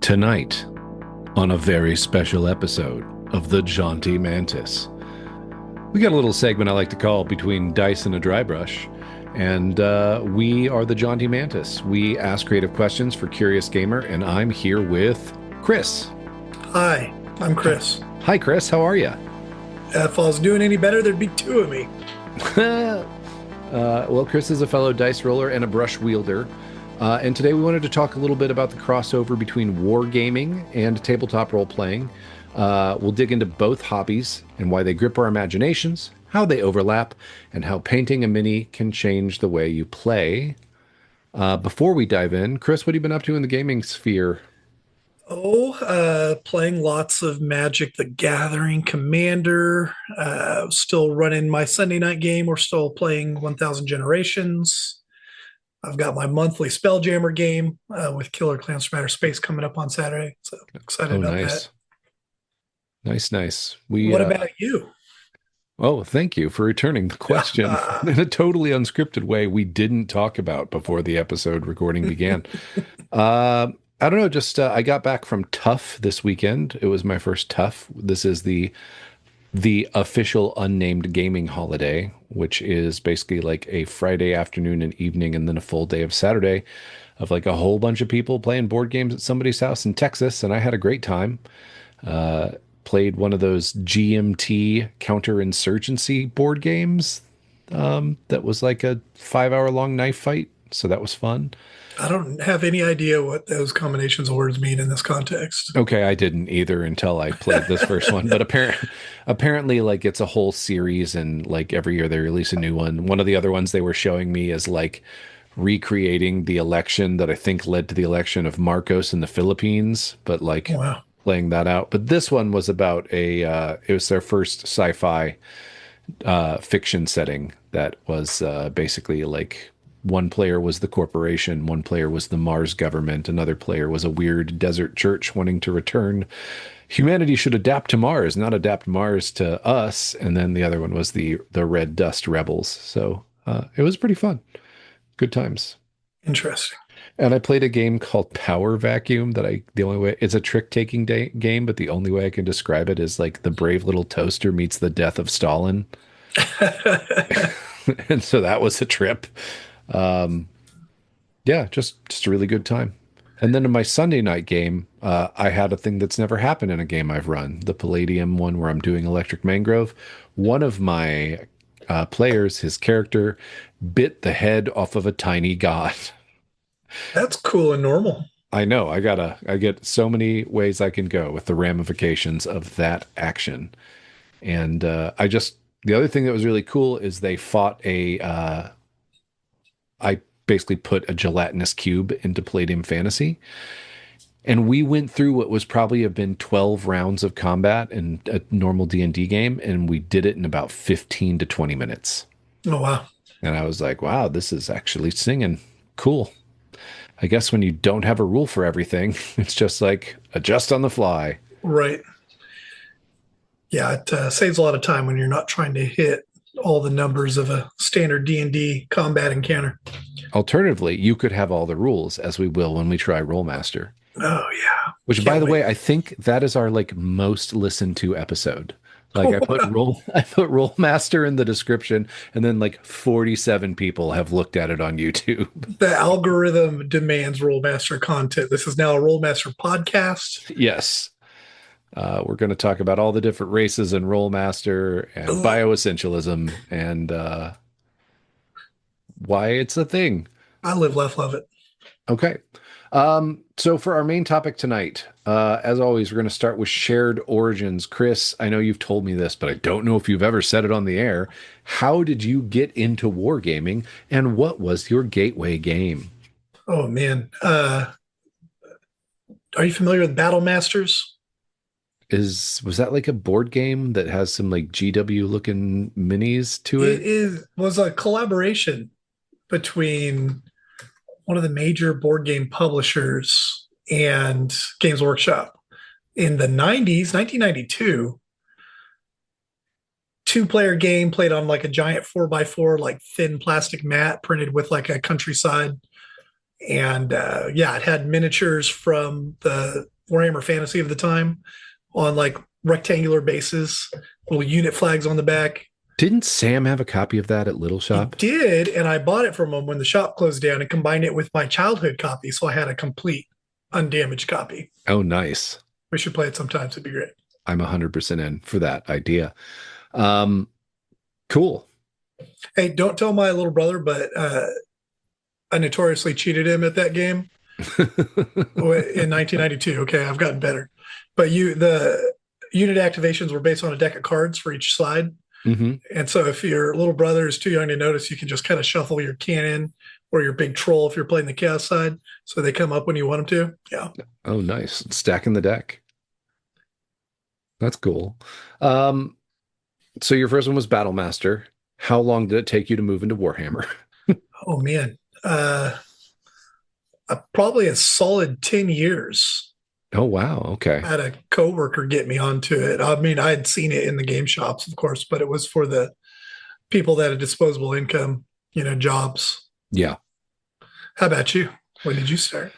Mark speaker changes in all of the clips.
Speaker 1: Tonight, on a very special episode of The Jaunty Mantis, we got a little segment I like to call Between Dice and a Drybrush, and we are The Jaunty Mantis. We ask creative questions for Curious Gamer, and I'm here with Chris.
Speaker 2: Hi, I'm Chris.
Speaker 1: Hi, Chris. How are you?
Speaker 2: If I was doing any better, there'd be two of me.
Speaker 1: Well, Chris is a fellow dice roller and a brush wielder. And today we wanted to talk a little bit about the crossover between wargaming and tabletop role-playing. We'll dig into both hobbies and why they grip our imaginations, how they overlap, and how painting a mini can change the way you play. Before we dive in, Chris, what have you been up to in the gaming sphere?
Speaker 2: Playing lots of Magic the Gathering Commander. Still running my Sunday night game. We're still playing 1000 Generations. I've got my monthly Spelljammer game with Killer Clowns from Outer Space coming up on Saturday. So excited about that.
Speaker 1: Nice.
Speaker 2: What about you?
Speaker 1: Oh, thank you for returning the question in a totally unscripted way we didn't talk about before the episode recording began. I don't know, just I got back from TUF this weekend. It was my first TUF. This is the official unnamed gaming holiday, which is basically like a Friday afternoon and evening and then a full day of Saturday of like a whole bunch of people playing board games at somebody's house in Texas, and I had a great time. Played one of those GMT counterinsurgency board games that was like a 5-hour long knife fight, so that was fun.
Speaker 2: I don't have any idea what those combinations of words mean in this context.
Speaker 1: Okay, I didn't either until I played this first one. But apparently, like, it's a whole series, and like every year they release a new one. One of the other ones they were showing me is like recreating the election that I think led to the election of Marcos in the Philippines, but like playing that out. But this one was about it was their first sci-fi fiction setting that was basically like, one player was the corporation, one player was the Mars government, another player was a weird desert church wanting to return. Humanity should adapt to Mars, not adapt Mars to us. And then the other one was the Red Dust Rebels. So it was pretty fun. Good times.
Speaker 2: Interesting.
Speaker 1: And I played a game called Power Vacuum the only way, it's a trick-taking game, but the only way I can describe it is like the brave little toaster meets the death of Stalin. And so that was a trip. Just a really good time. And then in my Sunday night game, I had a thing that's never happened in a game I've run, the Palladium one where I'm doing Electric Mangrove. One of my players, his character, bit the head off of a tiny god.
Speaker 2: That's cool and normal.
Speaker 1: I know. I get so many ways I can go with the ramifications of that action. And the other thing that was really cool is they fought I basically put a gelatinous cube into Palladium Fantasy. And we went through what was probably have been 12 rounds of combat in a normal D&D game, and we did it in about 15 to 20 minutes.
Speaker 2: Oh, wow.
Speaker 1: And I was like, wow, this is actually singing. Cool. I guess when you don't have a rule for everything, it's just like adjust on the fly.
Speaker 2: Right. Yeah, it saves a lot of time when you're not trying to hit all the numbers of a standard D&D combat encounter.
Speaker 1: Alternatively, you could have all the rules, as we will when we try Rollmaster.
Speaker 2: Oh, yeah.
Speaker 1: Which, by the way, I think that is our like most listened to episode. Like I put Rollmaster in the description, and then like 47 people have looked at it on YouTube.
Speaker 2: The algorithm demands Rollmaster content. This is now a Rollmaster podcast.
Speaker 1: Yes. We're going to talk about all the different races in Rollmaster and bioessentialism and why it's a thing.
Speaker 2: I live, laugh, love it.
Speaker 1: Okay. So for our main topic tonight, as always, we're going to start with shared origins. Chris, I know you've told me this, but I don't know if you've ever said it on the air. How did you get into wargaming, and what was your gateway game?
Speaker 2: Oh, man. Are you familiar with Battle Masters?
Speaker 1: Was that like a board game that has some like GW looking minis to it?
Speaker 2: Was a collaboration between one of the major board game publishers and Games Workshop in the 90s, 1992. Two-player game played on like a giant 4x4, like thin plastic mat printed with like a countryside. And it had miniatures from the Warhammer Fantasy of the time on like rectangular bases, little unit flags on the back.
Speaker 1: Didn't Sam have a copy of that at Little
Speaker 2: He
Speaker 1: Shop?
Speaker 2: did, and I bought it from him when the shop closed down and combined it with my childhood copy. So I had a complete undamaged copy.
Speaker 1: Oh, nice.
Speaker 2: We should play it sometimes. It'd be great.
Speaker 1: I'm 100% in for that idea. Um, cool.
Speaker 2: Hey, don't tell my little brother, but I notoriously cheated him at that game in 1992. Okay, I've gotten better. But the unit activations were based on a deck of cards for each side.
Speaker 1: hmm
Speaker 2: And so if your little brother is too young to notice, you can just kind of shuffle your cannon or your big troll if you're playing the chaos side. So they come up when you want them to. Yeah.
Speaker 1: Oh, nice. Stacking the deck. That's cool. Um, so your first one was Battle Master. How long did it take you to move into Warhammer?
Speaker 2: Oh, man. Probably a solid 10 years.
Speaker 1: Oh, wow.
Speaker 2: I
Speaker 1: Okay.
Speaker 2: had a coworker get me onto it. I mean, I had seen it in the game shops, of course, but it was for the people that had disposable income, jobs.
Speaker 1: Yeah.
Speaker 2: How about you? When did you start?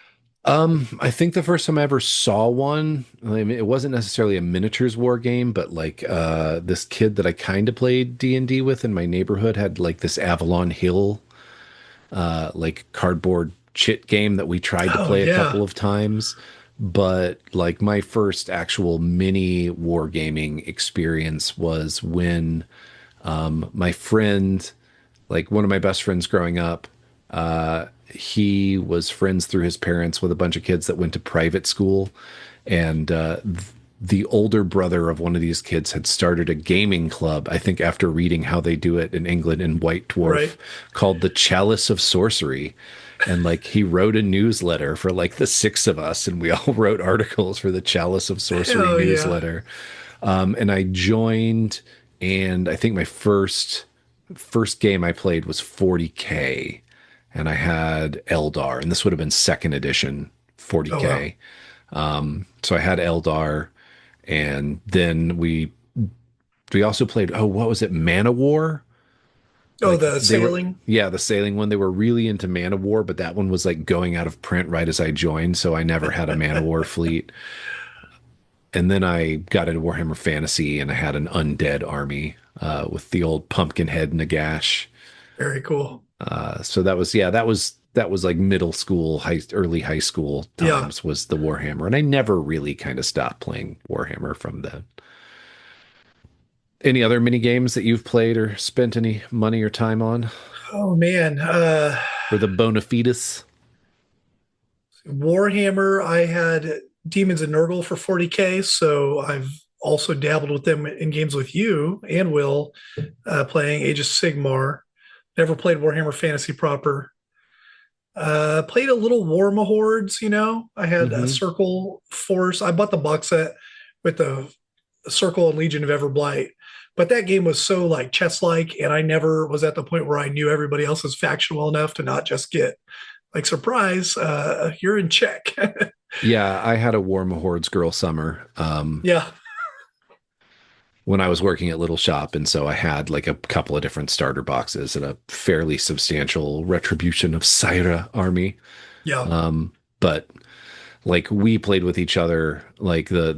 Speaker 1: I think the first time I ever saw one, I mean, it wasn't necessarily a miniatures war game, but like this kid that I kind of played D&D with in my neighborhood had like this Avalon Hill like cardboard chit game that we tried to
Speaker 2: Oh,
Speaker 1: play a
Speaker 2: yeah.
Speaker 1: couple of times. But like my first actual mini wargaming experience was when my friend, like one of my best friends growing up, he was friends through his parents with a bunch of kids that went to private school. And the older brother of one of these kids had started a gaming club, I think after reading how they do it in England in White Dwarf,
Speaker 2: Right.
Speaker 1: called the Chalice of Sorcery. And like he wrote a newsletter for like the six of us, and we all wrote articles for the Chalice of Sorcery
Speaker 2: Oh, yeah.
Speaker 1: newsletter. And I joined, and I think my first game I played was 40K, and I had Eldar, and this would have been second edition
Speaker 2: Oh, wow.
Speaker 1: 40K. So I had Eldar, and then we also played, oh, what was it, Mana War?
Speaker 2: Oh,
Speaker 1: Like
Speaker 2: the
Speaker 1: they were,
Speaker 2: sailing.
Speaker 1: yeah, the sailing one. They were really into Mana War, but that one was like going out of print right as I joined, so I never had a Mana War fleet. And then I got into Warhammer Fantasy, and I had an undead army with the old Pumpkinhead Nagash.
Speaker 2: Very cool.
Speaker 1: So that was, yeah, that was like middle school, early high school
Speaker 2: Yeah.
Speaker 1: times was the Warhammer, and I never really kind of stopped playing Warhammer from then. Any other mini games that you've played or spent any money or time on
Speaker 2: Oh, man.
Speaker 1: for the bona fides?
Speaker 2: Warhammer, I had Demons and Nurgle for 40K. So I've also dabbled with them in games with you and Will, playing Age of Sigmar. Never played Warhammer Fantasy proper. Played a little War Mahords, I had a
Speaker 1: hmm
Speaker 2: Circle Force. I bought the box set with the Circle and Legion of Everblight. But that game was so like chess like, and I never was at the point where I knew everybody else's faction well enough to not just get like surprise, you're in check.
Speaker 1: Yeah, I had a War Mahords Girl Summer
Speaker 2: Yeah.
Speaker 1: when I was working at Little Shop, and so I had like a couple of different starter boxes and a fairly substantial Retribution of Syra army.
Speaker 2: Yeah.
Speaker 1: But like we played with each other, like the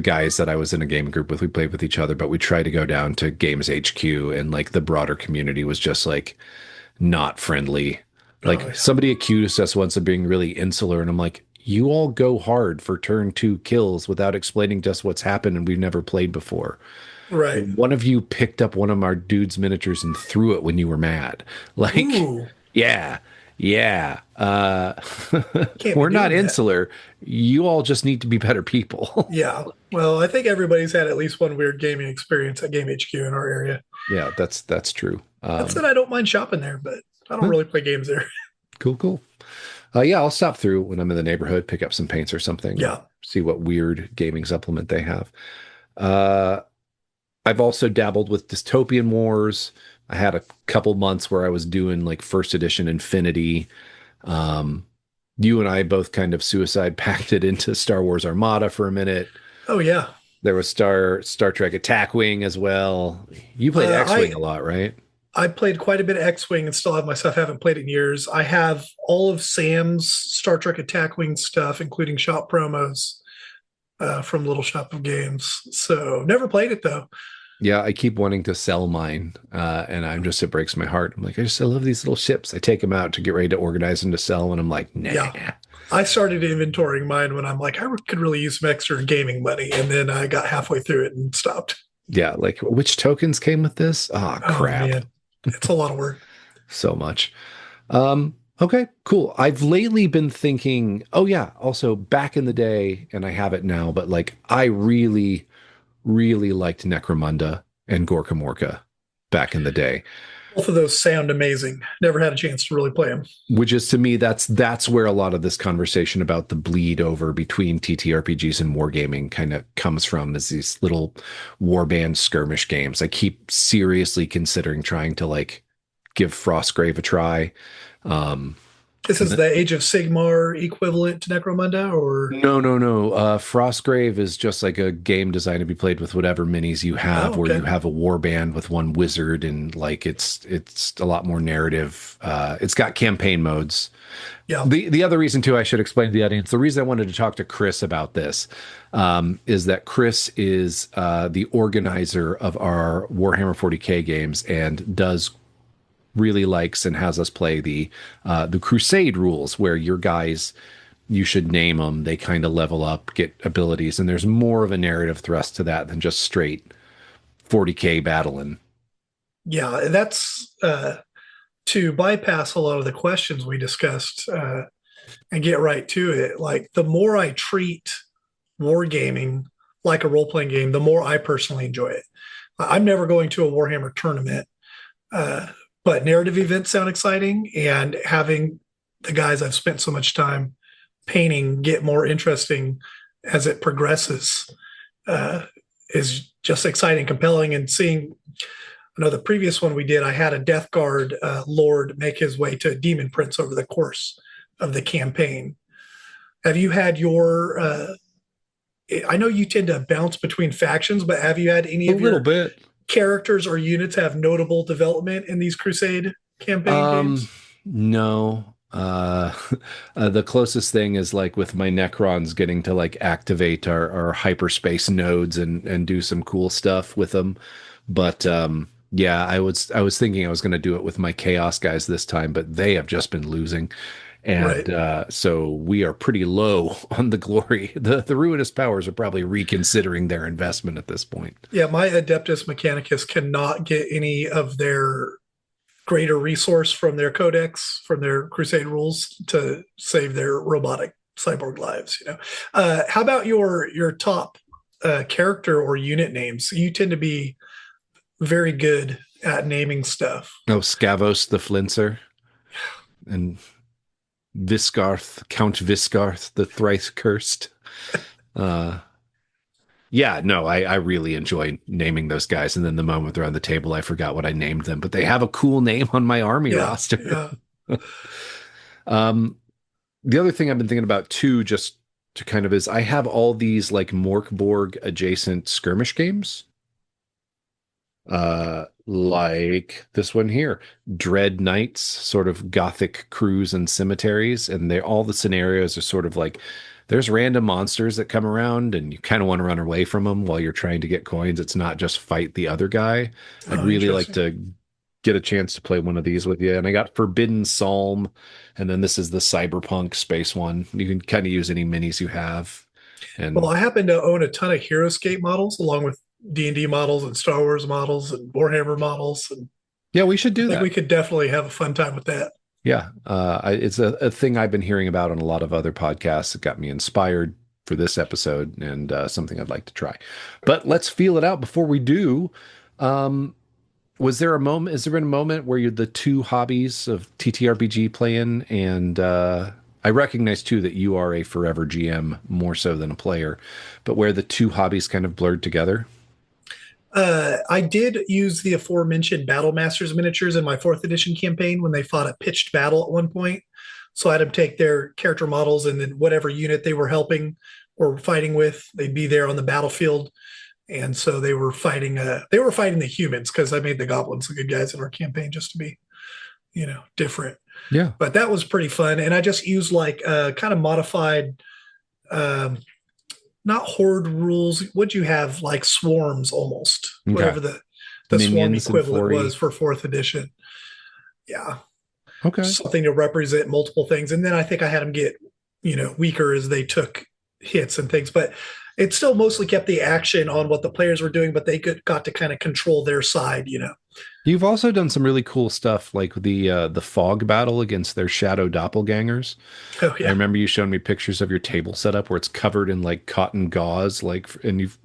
Speaker 1: guys that I was in a game group with, we played with each other, but we tried to go down to Games HQ, and like the broader community was just like not friendly.
Speaker 2: Oh,
Speaker 1: Like
Speaker 2: yeah.
Speaker 1: somebody accused us once of being really insular, and I'm like, you all go hard for turn two kills without explaining to us what's happened, and we've never played before.
Speaker 2: Right.
Speaker 1: One of you picked up one of our dude's miniatures and threw it when you were mad. Like,
Speaker 2: Ooh,
Speaker 1: yeah, yeah.
Speaker 2: can't be
Speaker 1: We're not
Speaker 2: doing that.
Speaker 1: insular. You all just need to be better people.
Speaker 2: Yeah. Well, I think everybody's had at least one weird gaming experience at Game HQ in our area.
Speaker 1: Yeah, that's true.
Speaker 2: That said, I don't mind shopping there, but I don't
Speaker 1: Huh,
Speaker 2: really play games there.
Speaker 1: cool, cool. Yeah, I'll stop through when I'm in the neighborhood, pick up some paints or something, and
Speaker 2: Yeah.
Speaker 1: see what weird gaming supplement they have. Uh, I've also dabbled with dystopian wars. I had a couple months where I was doing like first edition Infinity. Um, you and I both kind of suicide pacted into Star Wars Armada for a minute.
Speaker 2: Oh, yeah.
Speaker 1: There was Star Trek Attack Wing as well. You played
Speaker 2: Uh,
Speaker 1: X Wing
Speaker 2: I
Speaker 1: a lot, right?
Speaker 2: I played quite a bit of X-Wing and still have my stuff. Haven't played it in years. I have all of Sam's Star Trek Attack Wing stuff, including shop promos. from Little Shop of Games. So never played it though.
Speaker 1: Yeah, I keep wanting to sell mine, and it breaks my heart. I'm like, I love these little ships. I take them out to get ready to organize them to sell, and I'm like, nah.
Speaker 2: Yeah. I started inventorying mine when I'm like, I could really use some extra gaming money. And then I got halfway through it and stopped.
Speaker 1: Yeah, like which tokens came with this? Oh,
Speaker 2: Oh
Speaker 1: crap.
Speaker 2: man, it's a lot of work.
Speaker 1: So much. Okay, cool. I've lately been thinking, oh yeah, also back in the day, and I have it now, but like I really, really liked Necromunda and Gorka Morka back in the day.
Speaker 2: Both of those sound amazing. Never had a chance to really play them.
Speaker 1: Which is to me, that's where a lot of this conversation about the bleed over between TTRPGs and wargaming kind of comes from, is these little warband skirmish games. I keep seriously considering trying to like give Frostgrave a try. Um,
Speaker 2: This
Speaker 1: and
Speaker 2: is
Speaker 1: the,
Speaker 2: the Age of Sigmar equivalent to Necromunda, or
Speaker 1: no, no, no. Frostgrave is just like a game designed to be played with whatever minis you
Speaker 2: oh,
Speaker 1: have, where you
Speaker 2: okay,
Speaker 1: have a warband with one wizard, and like it's a lot more narrative. It's got campaign modes.
Speaker 2: yeah,
Speaker 1: The other reason too, I should explain to the audience, the reason I wanted to talk to Chris about this is that Chris is the organizer of our Warhammer 40K games and does really likes and has us play the Crusade rules, where your guys, you should name them, they kind of level up, get abilities, and there's more of a narrative thrust to that than just straight 40K battling.
Speaker 2: yeah. That's to bypass a lot of the questions we discussed and get right to it. Like the more I treat wargaming like a role playing game, the more I personally enjoy it. I'm never going to a Warhammer tournament, uh, but narrative events sound exciting, and having the guys I've spent so much time painting get more interesting as it progresses is just exciting, compelling, and seeing. I know the previous one we did, I had a Death Guard Lord make his way to Demon Prince over the course of the campaign. Have you had your I know you tend to bounce between factions, but have you had any
Speaker 1: A
Speaker 2: of
Speaker 1: little
Speaker 2: your
Speaker 1: bit.
Speaker 2: characters or units have notable development in these Crusade campaign
Speaker 1: Um,
Speaker 2: games?
Speaker 1: no. The closest thing is like with my Necrons getting to like activate our hyperspace nodes and do some cool stuff with them. But yeah, I was thinking I was going to do it with my Chaos guys this time, but they have just been losing.
Speaker 2: Right.
Speaker 1: And so we are pretty low on the glory. The Ruinous Powers are probably reconsidering their investment at this point.
Speaker 2: Yeah, my Adeptus Mechanicus cannot get any of their greater resource from their codex, from their Crusade rules to save their robotic cyborg lives. How about your top character or unit names? You tend to be very good at naming stuff.
Speaker 1: Oh, Scavos the Flincer and Viscarth, Count Viscarth, the thrice cursed. Uh, yeah, no, I really enjoy naming those guys. And then the moment they're on the table, I forgot what I named them, but they have a cool name on my army
Speaker 2: Yeah,
Speaker 1: roster.
Speaker 2: yeah.
Speaker 1: um, the other thing I've been thinking about too, just to kind of is I have all these like Morkborg adjacent skirmish games. Like this one here, Dread Knights, sort of gothic crews and cemeteries, and they all the scenarios are sort of like there's random monsters that come around, and you kind of want to run away from them while you're trying to get coins. It's not just fight the other guy. I'd
Speaker 2: Oh,
Speaker 1: really like
Speaker 2: interesting.
Speaker 1: to get a chance to play one of these with you. And I got Forbidden Psalm, and then this is the Cyberpunk space one. You can kind of use any minis you have,
Speaker 2: Well,
Speaker 1: and
Speaker 2: I happen to own a ton of HeroScape models, along with D&D models and Star Wars models and Warhammer models, and
Speaker 1: yeah, we should
Speaker 2: I
Speaker 1: do
Speaker 2: think we
Speaker 1: that.
Speaker 2: could definitely have a fun time with that.
Speaker 1: Yeah, it's a thing I've been hearing about on a lot of other podcasts. It got me inspired for this episode and something I'd like to try. But let's feel it out before we do. Um, was there a moment? Has there been a moment where you the two hobbies of TTRPG playing and I recognize too that you are a forever GM more so than a player, but where the two hobbies kind of blurred together?
Speaker 2: I did use the aforementioned Battle Masters miniatures in my fourth edition campaign when they fought a pitched battle at one point. So I had them take their character models and then whatever unit they were helping or fighting with, they'd be there on the battlefield. And so they were fighting the humans because I made the goblins the good guys in our campaign just to be, different.
Speaker 1: Yeah.
Speaker 2: But that was pretty fun. And I just used like kind of modified um, not horde rules. Would you have like swarms almost?
Speaker 1: Okay.
Speaker 2: Whatever the swarm
Speaker 1: Minions and
Speaker 2: equivalent was
Speaker 1: 40.
Speaker 2: for fourth edition. Yeah,
Speaker 1: Okay.
Speaker 2: something to represent multiple things. And then I think I had them get, weaker as they took hits and things. But it still mostly kept the action on what the players were doing, but they got to kind of control their side.
Speaker 1: You've also done some really cool stuff like the fog battle against their shadow doppelgangers.
Speaker 2: Oh
Speaker 1: I
Speaker 2: yeah.
Speaker 1: remember you showing me pictures of your table setup where it's covered in like cotton gauze, like, and you've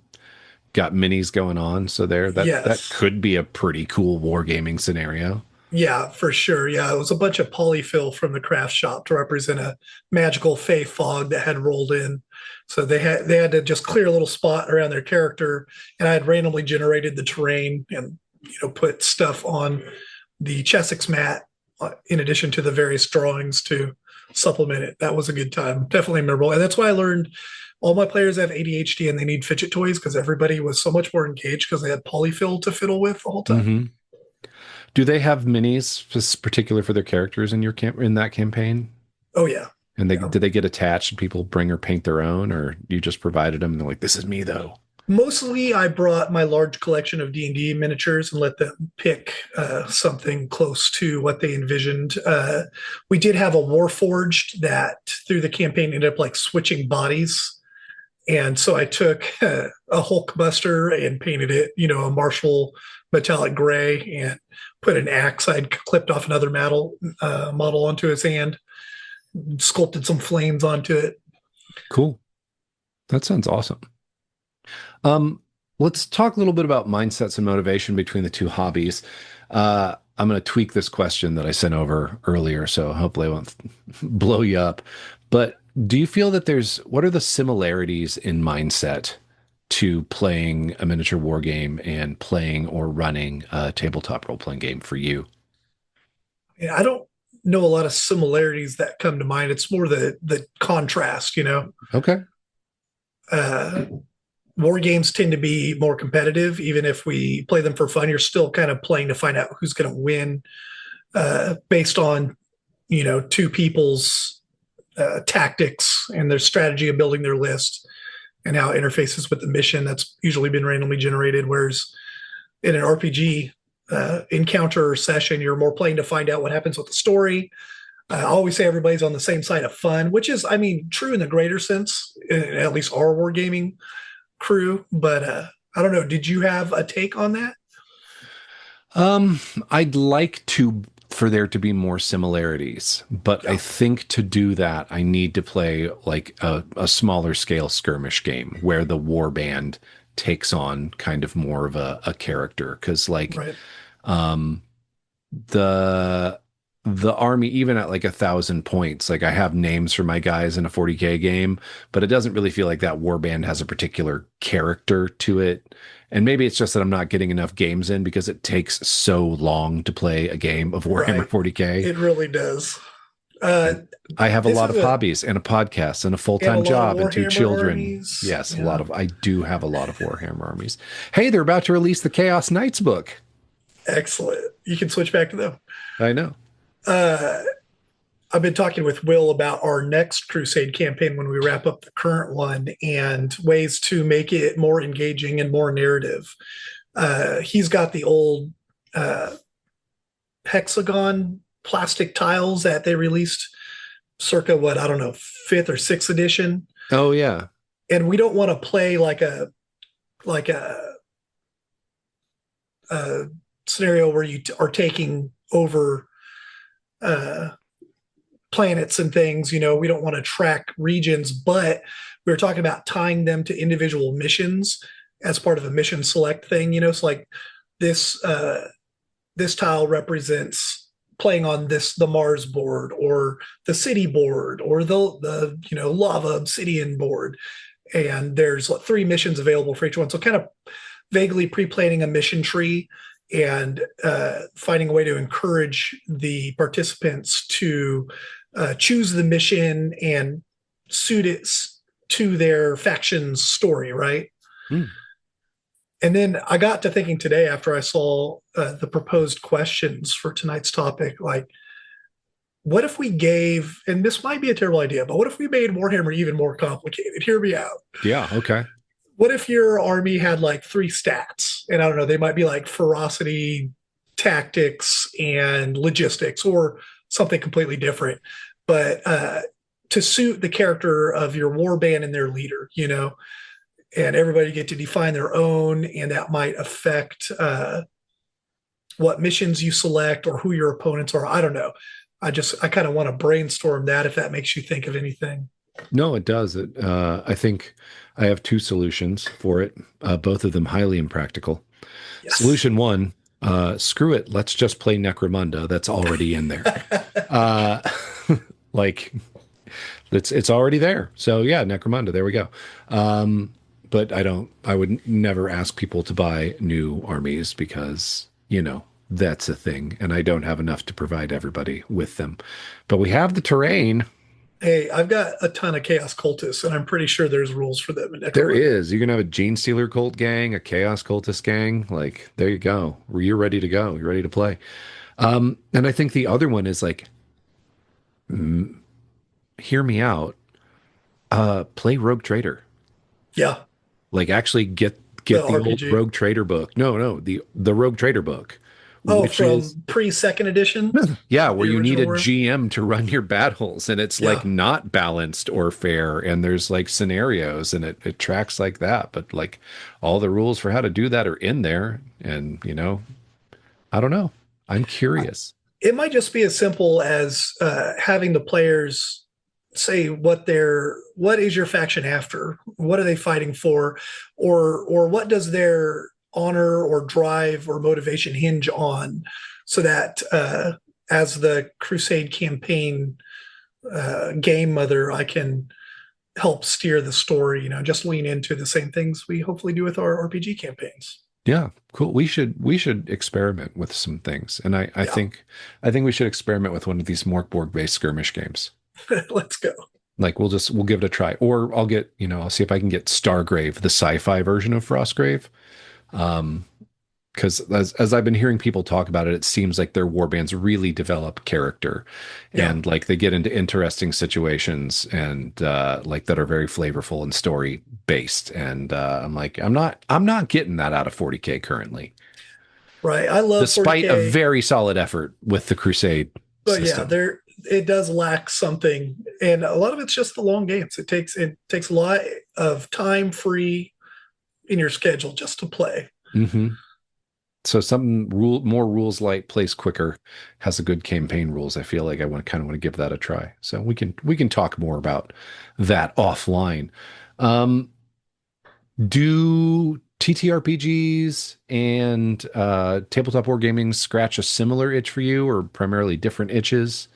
Speaker 1: got minis going on. So that
Speaker 2: Yes.
Speaker 1: could be a pretty cool wargaming scenario.
Speaker 2: Yeah, for sure. Yeah, it was a bunch of polyfill from the craft shop to represent a magical fey fog that had rolled in. So they had to just clear a little spot around their character, and I had randomly generated the terrain and put stuff on the Chessex mat in addition to the various drawings to supplement it. That was a good time. Definitely memorable, and that's why I learned all my players have ADHD and they need fidget toys because everybody was so much more engaged because they had polyfill to fiddle with the whole time.
Speaker 1: Hmm. Do they have minis, particular for their characters in your camp in that campaign?
Speaker 2: Oh yeah.
Speaker 1: And they
Speaker 2: Yeah.
Speaker 1: did they get attached and people bring or paint their own, or you just provided them and they're like, this is me though.
Speaker 2: Mostly, I brought my large collection of D&D miniatures and let them pick something close to what they envisioned. We did have a Warforged that through the campaign ended up like switching bodies. And so I took a Hulkbuster and painted it, a Marshall metallic gray, and put an axe I'd clipped off another model onto his hand, sculpted some flames onto it.
Speaker 1: Cool. That sounds awesome. Um, let's talk a little bit about mindsets and motivation between the two hobbies. I'm going to tweak this question that I sent over earlier, so hopefully I won't blow you up. But do you feel that what are the similarities in mindset to playing a miniature war game and playing or running a tabletop role playing game for you?
Speaker 2: Yeah, I don't know a lot of similarities that come to mind. It's more the contrast.
Speaker 1: Okay.
Speaker 2: Uh, War games tend to be more competitive, even if we play them for fun. You're still kind of playing to find out who's going to win based on two people's tactics and their strategy of building their list and how it interfaces with the mission. That's usually been randomly generated. Whereas in an RPG encounter or session, you're more playing to find out what happens with the story. I always say everybody's on the same side of fun, which is, I mean, true in the greater sense, at least our wargaming crew. But I don't know. Did you have a take on that?
Speaker 1: Um, I'd like to for there to be more similarities, but I
Speaker 2: Yeah.
Speaker 1: think to do that, I need to play like a smaller scale skirmish game where the war band takes on kind of more of a character. Because like
Speaker 2: Right.
Speaker 1: um, the the army, even at like 1,000 points, like I have names for my guys in a 40K game, but it doesn't really feel like that warband has a particular character to it. And maybe it's just that I'm not getting enough games in because it takes so long to play a game of Warhammer
Speaker 2: Right.
Speaker 1: 40K.
Speaker 2: It really does. Uh,
Speaker 1: And I have a
Speaker 2: this
Speaker 1: lot
Speaker 2: is
Speaker 1: of
Speaker 2: a
Speaker 1: hobbies and a podcast and a
Speaker 2: and a
Speaker 1: full-time
Speaker 2: lot of
Speaker 1: job and two
Speaker 2: Warhammer
Speaker 1: children.
Speaker 2: armies.
Speaker 1: Yes,
Speaker 2: Yeah.
Speaker 1: I do have a lot of Warhammer armies. Hey, they're about to release the Chaos Knights book.
Speaker 2: Excellent. You can switch back to them.
Speaker 1: I know.
Speaker 2: Uh, I've been talking with Will about our next Crusade campaign when we wrap up the current one and ways to make it more engaging and more narrative. He's got the old uh, hexagon plastic tiles that they released circa what I don't know, fifth or sixth edition,
Speaker 1: Oh yeah.
Speaker 2: and we don't want to play like a uh, scenario where you are taking over uh, planets and things. We don't want to track regions, but we were talking about tying them to individual missions as part of a mission select thing. So like this this tile represents playing on the Mars board or the city board or the lava obsidian board, and there's like three missions available for each one. So kind of vaguely pre-planning a mission tree and finding a way to encourage the participants to choose the mission and suit it to their faction's story, right?
Speaker 1: Hmm.
Speaker 2: And then I got to thinking today after I saw the proposed questions for tonight's topic, like what if we gave, and this might be a terrible idea, but what if we made Warhammer even more complicated? Hear me out.
Speaker 1: Yeah, okay.
Speaker 2: What if your army had like three stats? And I don't know, they might be like ferocity, tactics, and logistics, or something completely different. But to suit the character of your war band and their leader, and everybody get to define their own, and that might affect what missions you select or who your opponents are. I don't know. I kind of want to brainstorm that if that makes you think of anything.
Speaker 1: No, it does. I think I have two solutions for it, both of them highly impractical.
Speaker 2: Yes.
Speaker 1: Solution one, screw it. Let's just play Necromunda. That's already in there. Uh, like it's already there. So yeah, Necromunda. There we go. But I would never ask people to buy new armies because, that's a thing. And I don't have enough to provide everybody with them. But we have the terrain.
Speaker 2: Hey, I've got a ton of Chaos Cultists, and I'm pretty sure there's rules for them in
Speaker 1: There
Speaker 2: Necromunda.
Speaker 1: is. You can have a Gene Stealer cult gang, a Chaos cultist gang. Like, there you go. You're ready to go. You're ready to play. And I think the other one is like, hear me out. Play Rogue Trader.
Speaker 2: Yeah,
Speaker 1: Like, actually
Speaker 2: the
Speaker 1: get the old
Speaker 2: RPG.
Speaker 1: Rogue Trader book. No, the Rogue Trader book,
Speaker 2: Oh,
Speaker 1: which is
Speaker 2: from pre-second edition,
Speaker 1: yeah, where
Speaker 2: the
Speaker 1: you need
Speaker 2: original
Speaker 1: a
Speaker 2: Warhammer.
Speaker 1: GM to run your battles, and it's like
Speaker 2: Yeah,
Speaker 1: not balanced or fair, and there's like scenarios, and it tracks like that. But like all the rules for how to do that are in there, and I don't know. I'm curious.
Speaker 2: it might just be as simple as having the players say what is your faction after, what are they fighting for, or what does their honor or drive or motivation hinge on, so that as the Crusade campaign game mother, I can help steer the story. Just lean into the same things we hopefully do with our RPG campaigns.
Speaker 1: Yeah, cool. We should experiment with some things, and
Speaker 2: Yeah,
Speaker 1: I think we should experiment with one of these Morkborg based skirmish games.
Speaker 2: let's go.
Speaker 1: Like we'll give it a try, or I'll see if I can get Stargrave, the sci-fi version of Frostgrave. Because as I've been hearing people talk about it, it seems like their warbands really develop character,
Speaker 2: Yeah.
Speaker 1: and like they get into interesting situations, and like that are very flavorful and story based. And I'm like, I'm not getting that out of 40K currently,
Speaker 2: Right. I love
Speaker 1: despite a
Speaker 2: 40K,
Speaker 1: very solid effort with the Crusade
Speaker 2: but yeah,
Speaker 1: system.
Speaker 2: it does lack something, and a lot of it's just the long games. It takes a lot of time free in your schedule just to play.
Speaker 1: Hmm. So some more rules light, plays quicker, has a good campaign rules. I feel like I want to give that a try. So we can talk more about that offline. Um, do TTRPGs and tabletop wargaming scratch a similar itch for you, or primarily different itches?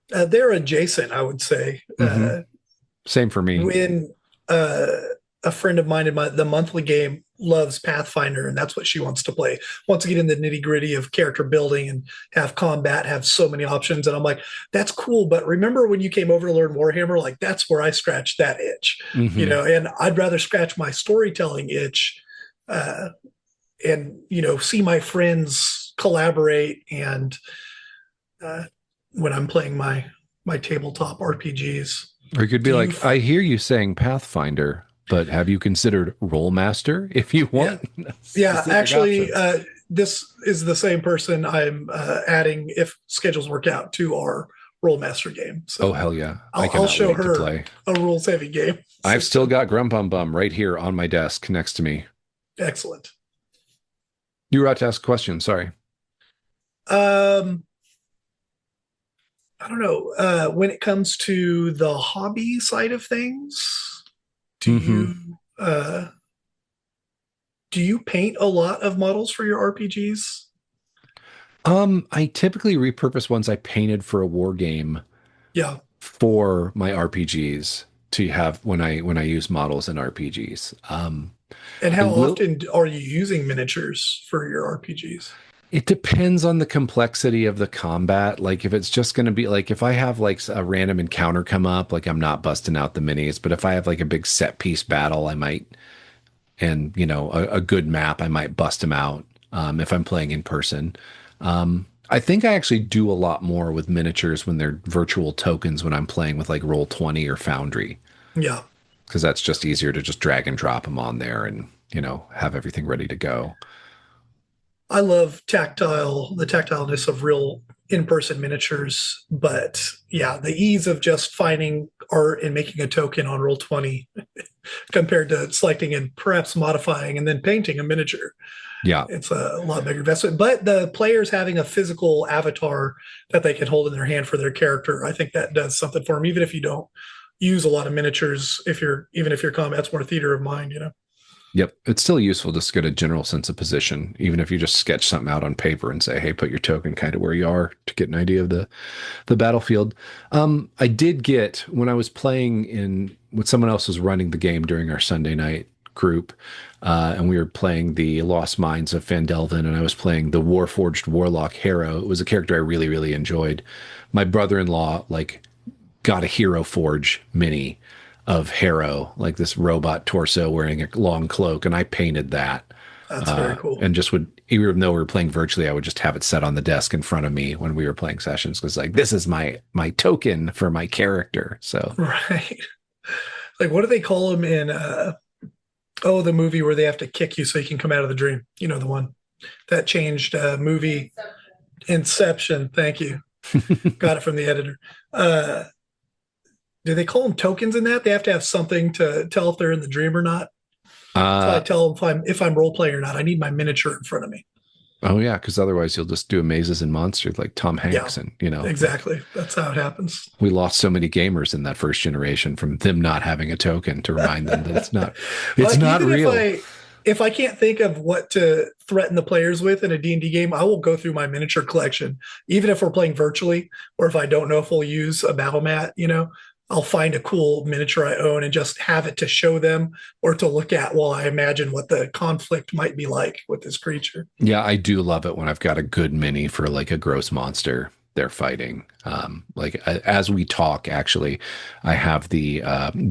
Speaker 2: They're adjacent, I would say.
Speaker 1: Hmm. Same for me.
Speaker 2: When uh, a friend of mine in the monthly game loves Pathfinder, and that's what she wants to play. Wants to get in the nitty gritty of character building and have combat, have so many options. And I'm like, that's cool, but remember when you came over to learn Warhammer? Like that's where I scratched that itch,
Speaker 1: Hmm.
Speaker 2: And I'd rather scratch my storytelling itch, uh, and see my friends collaborate, and uh, when I'm playing my tabletop RPGs.
Speaker 1: Or you could be
Speaker 2: Do you
Speaker 1: like, I hear you saying Pathfinder, but have you considered Rollmaster if you
Speaker 2: Yeah.
Speaker 1: want
Speaker 2: Yeah,
Speaker 1: specific
Speaker 2: actually,
Speaker 1: options?
Speaker 2: this is the same person I'm adding, if schedules work out, to our Rollmaster game.
Speaker 1: Oh,
Speaker 2: So
Speaker 1: hell yeah. I
Speaker 2: I'll
Speaker 1: cannot
Speaker 2: show
Speaker 1: wait to
Speaker 2: her
Speaker 1: play.
Speaker 2: a rules heavy game
Speaker 1: I've still
Speaker 2: system.
Speaker 1: got Grumpum Bum right here on my desk next to me.
Speaker 2: Excellent.
Speaker 1: You were about to ask a question. Sorry.
Speaker 2: Um, I don't know. When it comes to the hobby side of things, do
Speaker 1: Hmm.
Speaker 2: you paint a lot of models for your RPGs?
Speaker 1: I typically repurpose ones I painted for a war game
Speaker 2: Yeah.
Speaker 1: for my RPGs to have when I use models in RPGs.
Speaker 2: And
Speaker 1: I
Speaker 2: how
Speaker 1: will.
Speaker 2: often are you using miniatures for your RPGs?
Speaker 1: It depends on the complexity of the combat. Like if it's just going to be like if I have like a random encounter come up, like I'm not busting out the minis. But if I have like a big set piece battle, I might, and a good map, I might bust them out if I'm playing in person. I think I actually do a lot more with miniatures when they're virtual tokens when I'm playing with like Roll20 or Foundry,
Speaker 2: Yeah.
Speaker 1: because that's just easier to just drag and drop them on there and, have everything ready to go.
Speaker 2: I love the tactileness of real in-person miniatures, but yeah, the ease of just finding art and making a token on Roll20 compared to selecting and perhaps modifying and then painting a miniature.
Speaker 1: Yeah.
Speaker 2: It's a lot bigger investment. But the players having a physical avatar that they can hold in their hand for their character, I think that does something for them, even if you don't use a lot of miniatures, even if your combat's more theater of mind, you know.
Speaker 1: Yep. It's still useful just to get a general sense of position, even if you just sketch something out on paper and say, hey, put your token kind of where you are to get an idea of the battlefield. I did get when I was playing in when someone else was running the game during our Sunday night group, and we were playing the Lost Mines of Fandelvin, and I was playing the Warforged Warlock Harrow. It was a character I really, really enjoyed. My brother-in-law got a Hero Forge mini of Harrow, like this robot torso wearing a long cloak, and I painted that.
Speaker 2: That's very cool.
Speaker 1: And just would, even though we were playing virtually, I would just have it set on the desk in front of me when we were playing sessions because like this is my token for my character. So
Speaker 2: Right. Like what do they call them in the movie where they have to kick you so you can come out of the dream? You know the one that changed movie Inception. Thank you. Got it from the editor. Uh do they call them tokens in that? They have to have something to tell if they're in the dream or not. So I
Speaker 1: uh
Speaker 2: tell them if I'm role playing or not, I need my miniature in front of me.
Speaker 1: oh yeah, because otherwise you'll just do Amazes and Monsters like Tom
Speaker 2: Yeah,
Speaker 1: Hanks, and
Speaker 2: exactly. That's how it happens.
Speaker 1: we lost so many gamers in that first generation from them not having a token to remind them that it's not
Speaker 2: Well,
Speaker 1: it's not
Speaker 2: even
Speaker 1: real.
Speaker 2: if I can't think of what to threaten the players with in a D&D game, I will go through my miniature collection, even if we're playing virtually, or if I don't know if we'll use a battle mat, I'll find a cool miniature I own and just have it to show them or to look at while I imagine what the conflict might be like with this creature.
Speaker 1: Yeah, I do love it when I've got a good mini for like a gross monster they're fighting. As we talk, actually, I have the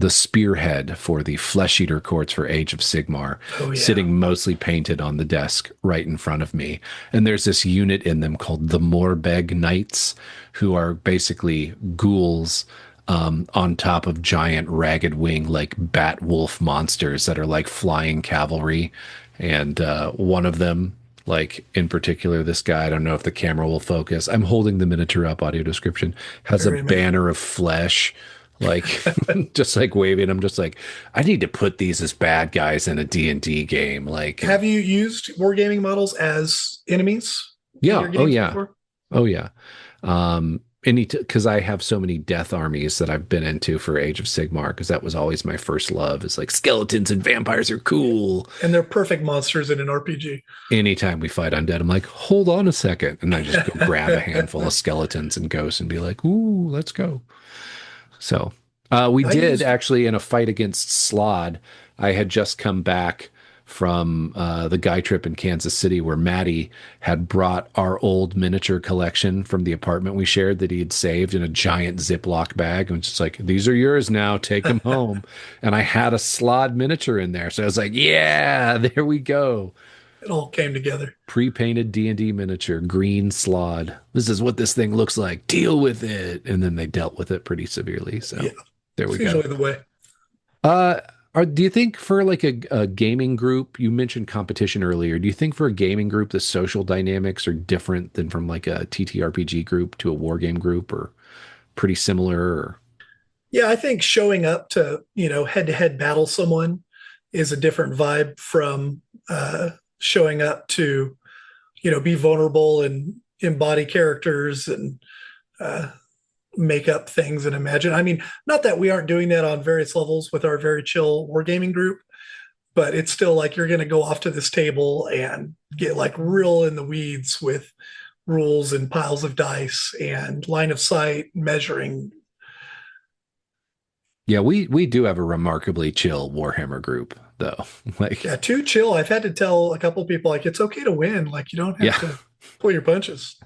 Speaker 1: spearhead for the flesh eater courts for Age of Sigmar
Speaker 2: Oh yeah.
Speaker 1: sitting mostly painted on the desk right in front of me. And there's this unit in them called the Morbeg Knights, who are basically ghouls on top of giant ragged wing like bat wolf monsters that are like flying cavalry. And one of them, like in particular, this guy, I don't know if the camera will focus. I'm holding the miniature up, audio description, has a
Speaker 2: Very amazing.
Speaker 1: banner of flesh, like just like waving. I'm just like, I need to put these as bad guys in a D&D game. Like,
Speaker 2: Have you used wargaming models as enemies in
Speaker 1: yeah,
Speaker 2: your
Speaker 1: oh
Speaker 2: games
Speaker 1: yeah,
Speaker 2: before?
Speaker 1: oh yeah. Because I have so many death armies that I've been into for Age of Sigmar, because that was always my first love. Is like skeletons and vampires are cool.
Speaker 2: And they're perfect monsters in an RPG.
Speaker 1: Anytime we fight undead, I'm like, hold on a second, and I just go grab a handful of skeletons and ghosts and be like, ooh, let's go. So we
Speaker 2: I
Speaker 1: did
Speaker 2: used
Speaker 1: actually in a fight against Slod. I had just come back from the guy trip in Kansas City where Maddie had brought our old miniature collection from the apartment we shared that he had saved in a giant Ziploc bag. And just like, these are yours now, take them home. And I had a Slod miniature in there. So I was like, yeah, there we go.
Speaker 2: it all came together.
Speaker 1: Pre-painted D&D miniature, green Slod. This is what this thing looks like. Deal with it. And then they dealt with it pretty severely. So
Speaker 2: Yeah,
Speaker 1: there we
Speaker 2: it's
Speaker 1: go.
Speaker 2: usually the way.
Speaker 1: Uh, do you think for like a gaming group, you mentioned competition earlier, do you think for a gaming group, the social dynamics are different than from like a TTRPG group to a wargame group, or pretty similar? Or
Speaker 2: Yeah, I think showing up to, head to head battle someone is a different vibe from showing up to, be vulnerable and embody characters and uh, make up things and imagine. I mean, not that we aren't doing that on various levels with our very chill wargaming group, but it's still like you're going to go off to this table and get like real in the weeds with rules and piles of dice and line of sight measuring.
Speaker 1: yeah, we do have a remarkably chill Warhammer group though. Like,
Speaker 2: Yeah, too chill. I've had to tell a couple of people like it's okay to win. Like you don't have
Speaker 1: yeah.
Speaker 2: to pull your punches.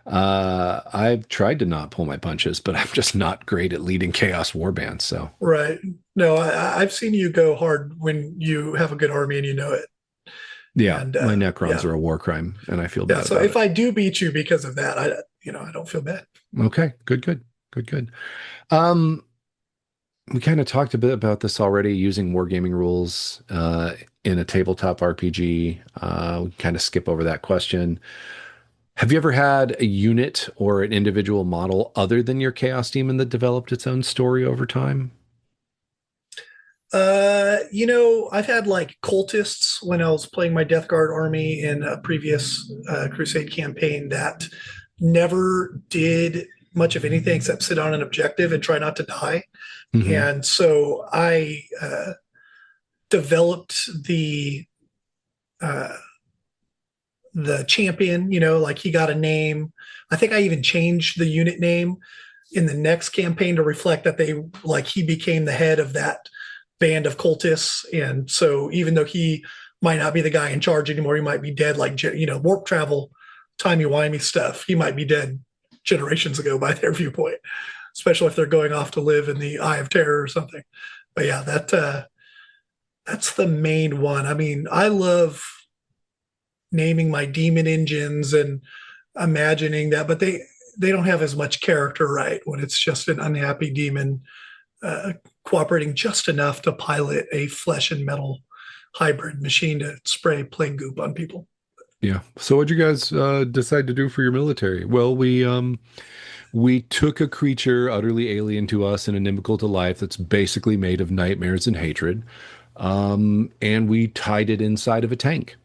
Speaker 1: I've tried to not pull my punches, but I'm just not great at leading chaos warbands. So
Speaker 2: Right. No, I've seen you go hard when you have a good army and you know it.
Speaker 1: Yeah,
Speaker 2: And
Speaker 1: my Necrons
Speaker 2: yeah,
Speaker 1: are a war crime, and I feel
Speaker 2: yeah.
Speaker 1: bad
Speaker 2: So
Speaker 1: about
Speaker 2: if
Speaker 1: it.
Speaker 2: I do beat you because of that, I don't feel bad.
Speaker 1: Okay, good, good, good, good. Um, we kind of talked a bit about this already, using wargaming rules in a tabletop RPG. We kind of skip over that question. Have you ever had a unit or an individual model other than your Chaos Demon that developed its own story over time?
Speaker 2: I've had like cultists when I was playing my Death Guard army in a previous Crusade campaign that never did much of anything except sit on an objective and try not to die.
Speaker 1: Hmm.
Speaker 2: And so I developed uh, the champion. Like he got a name. I think I even changed the unit name in the next campaign to reflect that he became the head of that band of cultists. And so even though he might not be the guy in charge anymore, he might be dead, like, warp travel, timey-wimey stuff. He might be dead generations ago by their viewpoint, especially if they're going off to live in the Eye of Terror or something. But yeah, that's the main one. I mean, I love naming my demon engines and imagining that, but they don't have as much character, right? When it's just an unhappy demon uh, cooperating just enough to pilot a flesh and metal hybrid machine to spray plague goop on people.
Speaker 1: Yeah. So what'd you guys decide to do for your military? Well, we took a creature utterly alien to us and inimical to life that's basically made of nightmares and hatred, and we tied it inside of a tank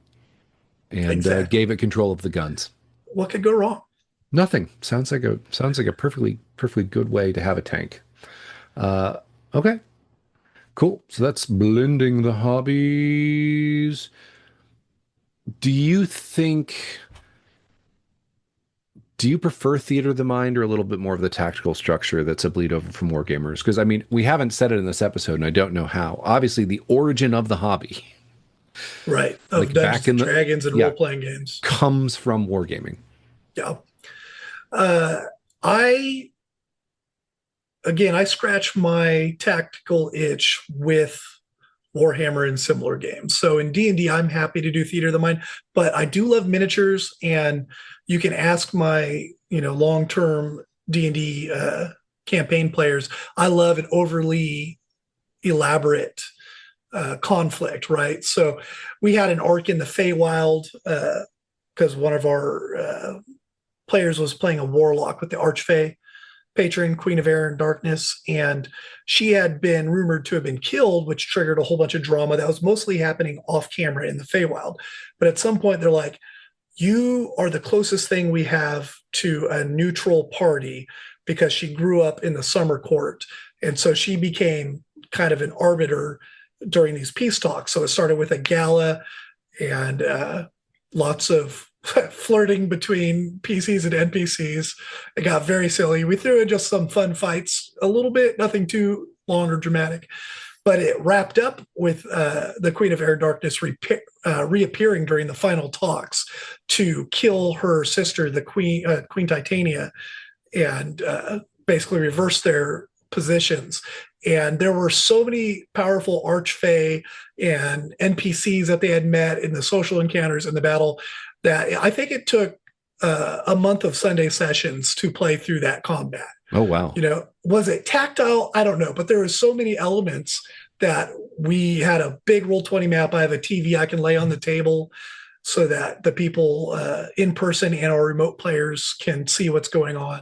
Speaker 1: and
Speaker 2: Exactly.
Speaker 1: gave it control of the guns.
Speaker 2: What could go wrong?
Speaker 1: Nothing. Sounds like a perfectly good way to have a tank. Uh, okay, cool. So that's blending the hobbies. Do you think? Do you prefer theater of the mind or a little bit more of the tactical structure that's a bleed over from wargamers? Because I mean, we haven't said it in this episode, and I don't know how. Obviously, the origin of the hobby,
Speaker 2: Right. Of
Speaker 1: like
Speaker 2: Dungeons
Speaker 1: back
Speaker 2: and
Speaker 1: in the,
Speaker 2: Dragons and
Speaker 1: yeah,
Speaker 2: role playing games.
Speaker 1: comes from wargaming.
Speaker 2: Yeah. Uh, I, again, I scratch my tactical itch with Warhammer and similar games. So in D&D, I'm happy to do theater of the mind, but I do love miniatures, and you can ask my, long-term D&D campaign players. I love an overly elaborate conflict, right? So we had an arc in the Feywild because one of our players was playing a warlock with the Archfey patron, Queen of Air and Darkness, and she had been rumored to have been killed, which triggered a whole bunch of drama that was mostly happening off camera in the Feywild. But at some point, they're like, "You are the closest thing we have to a neutral party," because she grew up in the Summer Court, and so she became kind of an arbiter during these peace talks. So it started with a gala and lots of flirting between PCs and NPCs. It got very silly. We threw in just some fun fights, a little bit, nothing too long or dramatic. But it wrapped up with the Queen of Air Darkness reappearing during the final talks to kill her sister, the Queen Titania, and basically reverse their positions. And there were so many powerful archfey and NPCs that they had met in the social encounters in the battle that I think it took a month of Sunday sessions to play through that combat.
Speaker 1: Oh wow.
Speaker 2: Was it tactile? I don't know, but there were so many elements that we had a big Roll20 map. I have a TV I can lay on the table so that the people in person and our remote players can see what's going on.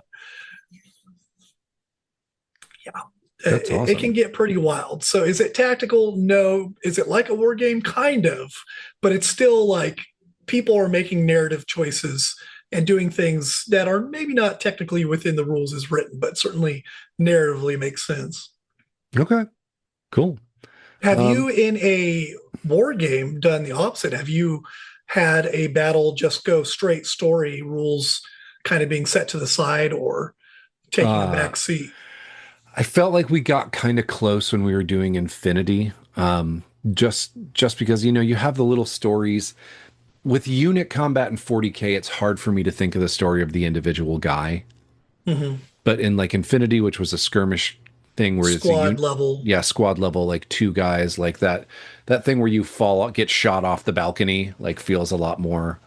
Speaker 2: Yeah,
Speaker 1: That's
Speaker 2: it can
Speaker 1: awesome.
Speaker 2: get pretty wild. So is it tactical? No. Is it like a war game? Kind of, but it's still like people are making narrative choices and doing things that are maybe not technically within the rules as written, but certainly narratively makes sense.
Speaker 1: Okay, cool.
Speaker 2: Have
Speaker 1: Um,
Speaker 2: you in a war game done the opposite? Have you had a battle just go straight story rules kind of being set to the side or taking a
Speaker 1: uh,
Speaker 2: back seat?
Speaker 1: I felt like we got kind of close when we were doing Infinity. Just because you have the little stories with unit combat in 40K. It's hard for me to think of the story of the individual guy.
Speaker 2: Mm-hmm.
Speaker 1: But in like Infinity, which was a skirmish thing where it's a
Speaker 2: Squad level.
Speaker 1: yeah, squad level, like two guys, like that thing where you fall, get shot off the balcony, like feels a lot more.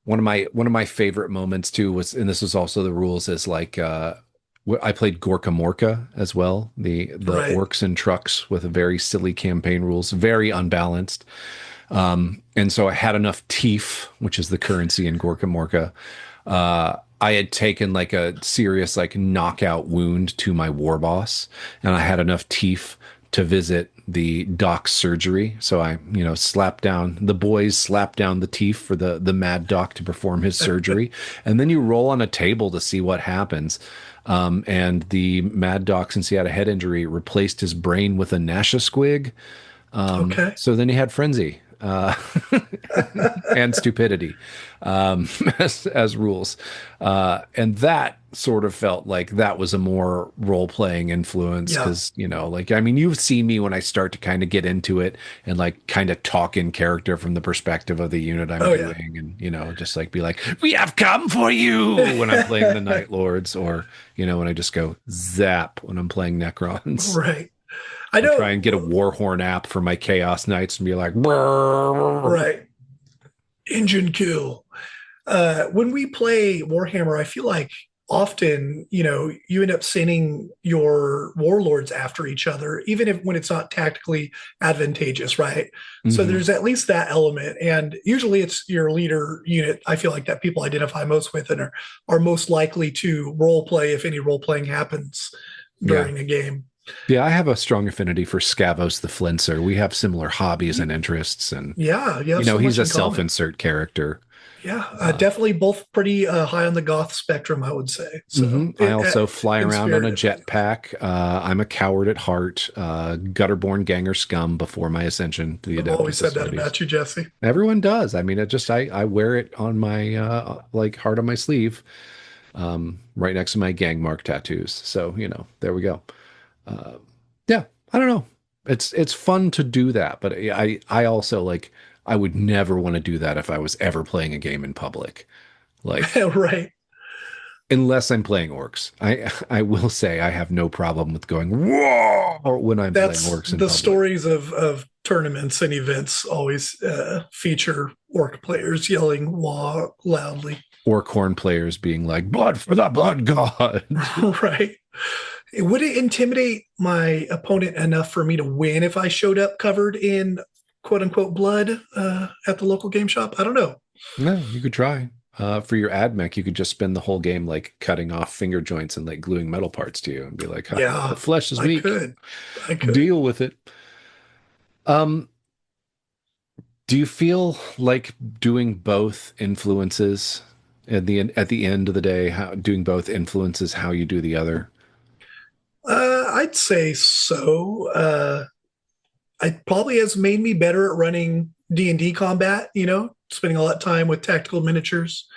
Speaker 1: One of my favorite moments too was, and this was also the rules, is like I played Gorka Morka as well, the
Speaker 2: Right.
Speaker 1: orcs and trucks with a very silly campaign rules, very unbalanced. And so I had enough teeth, which is the currency in Gorka Morka. I had taken like a serious like knockout wound to my war boss, and I had enough teeth to visit the doc's surgery. So I, slapped down the boys, slapped down the teeth for the mad doc to perform his surgery, and then you roll on a table to see what happens. And the mad doc, since he had a head injury, replaced his brain with a Nasha squig.
Speaker 2: Okay.
Speaker 1: So then he had frenzy. And stupidity as rules. And that sort of felt like that was a more role playing influence
Speaker 2: Yeah.
Speaker 1: because, like, I mean, you've seen me when I start to kind of get into it and like kind of talk in character from the perspective of the unit I'm
Speaker 2: Oh yeah.
Speaker 1: doing and, just like be like, we have come for you when I'm playing the Night Lords or, when I just go zap when I'm playing Necrons.
Speaker 2: Right. I
Speaker 1: Or try
Speaker 2: know.
Speaker 1: and get a Warhorn app for my Chaos Knights and be like, "Brrr."
Speaker 2: Right. Engine kill. When we play Warhammer, I feel like often, you end up sending your warlords after each other, even if when it's not tactically advantageous, right? So
Speaker 1: Mhm.
Speaker 2: there's at least that element. And usually it's your leader unit, I feel like that people identify most with and are most likely to role play if any role playing happens
Speaker 1: Yeah.
Speaker 2: during a game.
Speaker 1: Yeah, I have a strong affinity for Scavos the Flincer. We have similar hobbies and interests, and
Speaker 2: Yeah, you have so
Speaker 1: he's
Speaker 2: much
Speaker 1: a
Speaker 2: in common.
Speaker 1: self-insert character.
Speaker 2: Yeah,
Speaker 1: Uh,
Speaker 2: definitely both pretty high on the goth spectrum, I would say. So,
Speaker 1: I also fly
Speaker 2: in
Speaker 1: around on
Speaker 2: spirit
Speaker 1: a
Speaker 2: at least.
Speaker 1: jetpack. I'm a coward at heart, gutterborn ganger scum before my ascension to the
Speaker 2: I've always
Speaker 1: Adeptus
Speaker 2: said that
Speaker 1: Astartes.
Speaker 2: about you, Jesse.
Speaker 1: Everyone does. I mean, I wear it on my like heart on my sleeve, right next to my gang mark tattoos. So there we go. Uh, yeah, I don't know. It's fun to do that, but I also like I would never want to do that if I was ever playing a game in public. Like
Speaker 2: Right.
Speaker 1: unless I'm playing orcs. I will say I have no problem with going whoa when I'm playing
Speaker 2: That's
Speaker 1: orcs in
Speaker 2: the
Speaker 1: public.
Speaker 2: stories of tournaments and events always feature orc players yelling wah loudly.
Speaker 1: Or corn players being like, blood for the blood god.
Speaker 2: Right. Would it intimidate my opponent enough for me to win if I showed up covered in quote unquote blood at the local game shop? I don't know.
Speaker 1: No, you could try. For your ad mech, you could just spend the whole game like cutting off finger joints and like gluing metal parts to you and be like, "Ha, the
Speaker 2: Yeah,
Speaker 1: flesh is
Speaker 2: I
Speaker 1: weak.
Speaker 2: could. I could.
Speaker 1: Deal with it." Um, do you feel like doing both influences at the end of the day, how doing both influences how you do the other?
Speaker 2: I'd say so. It probably has made me better at running D&D combat, spending all that time with tactical miniatures.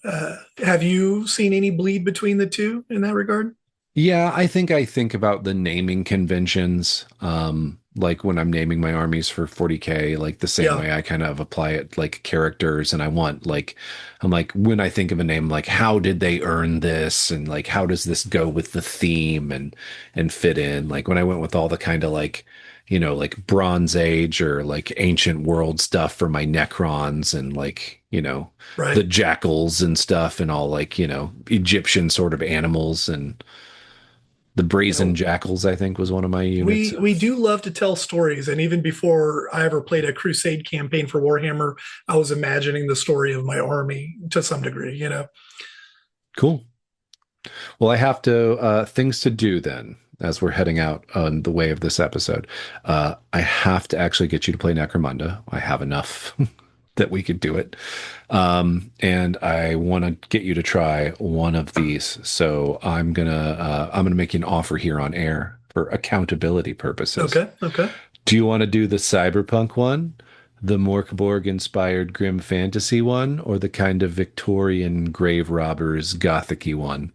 Speaker 2: Have you seen any bleed between the two in that regard?
Speaker 1: Yeah, I think about the naming conventions, like when I'm naming my armies for 40K, like the same
Speaker 2: Yeah,
Speaker 1: way I kind of apply it like characters and I want like I'm like when I think of a name, like how did they earn this and like how does this go with the theme and fit in? Like when I went with all the kind of like, like Bronze Age or like ancient world stuff for my Necrons and like, the
Speaker 2: right.
Speaker 1: jackals and stuff and all like, Egyptian sort of animals and the
Speaker 2: You
Speaker 1: Brazen
Speaker 2: know,
Speaker 1: Jackals, I think, was one of my units.
Speaker 2: we do love to tell stories, and even before I ever played a crusade campaign for Warhammer, I was imagining the story of my army to some degree.
Speaker 1: Cool. Well, I have to things to do then as we're heading out on the way of this episode. I have to actually get you to play Necromunda. I have enough that we could do it. And I want to get you to try one of these. So I'm gonna make you an offer here on air for accountability purposes.
Speaker 2: Okay, okay.
Speaker 1: Do you want to do the cyberpunk one, the Morkborg inspired grim fantasy one, or the kind of Victorian grave robbers gothicy one?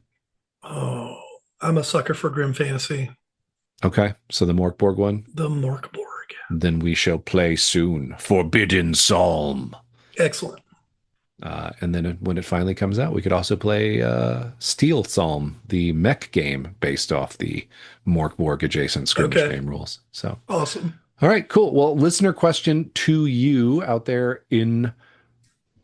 Speaker 2: Oh, I'm a sucker for grim fantasy.
Speaker 1: Okay, so the Morkborg one.
Speaker 2: The Morkborg.
Speaker 1: Then we shall play soon. Forbidden Psalm.
Speaker 2: Excellent.
Speaker 1: And then when it finally comes out, we could also play Steel Psalm, the mech game based off the Mork adjacent skirmish
Speaker 2: Okay.
Speaker 1: game rules. So,
Speaker 2: Awesome.
Speaker 1: all right, cool. Well, listener question to you out there in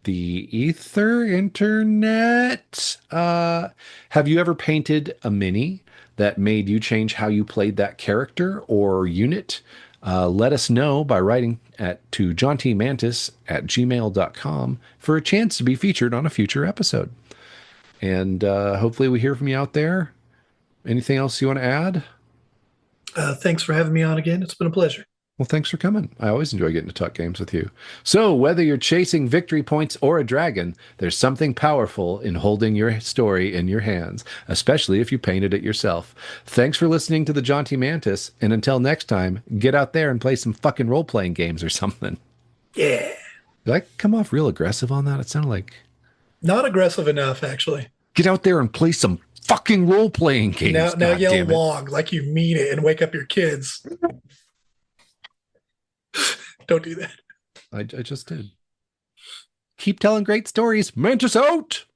Speaker 1: the ether internet. Have you ever painted a mini that made you change how you played that character or unit? Let us know by writing to johntmantis@gmail.com for a chance to be featured on a future episode. And hopefully we hear from you out there. Anything else you want to add?
Speaker 2: Thanks for having me on again. It's been a pleasure.
Speaker 1: Well, thanks for coming. I always enjoy getting to talk games with you. So, whether you're chasing victory points or a dragon, there's something powerful in holding your story in your hands, especially if you painted it yourself. Thanks for listening to the Jaunty Mantis, and until next time, get out there and play some fucking role playing games or something.
Speaker 2: Yeah.
Speaker 1: Did I come off real aggressive on that? It sounded like
Speaker 2: Not aggressive enough, actually.
Speaker 1: get out there and play some fucking role playing games.
Speaker 2: Now
Speaker 1: God
Speaker 2: yell
Speaker 1: damn it.
Speaker 2: log like you mean it and wake up your kids. Don't do that.
Speaker 1: I just did. Keep telling great stories. Mantis out!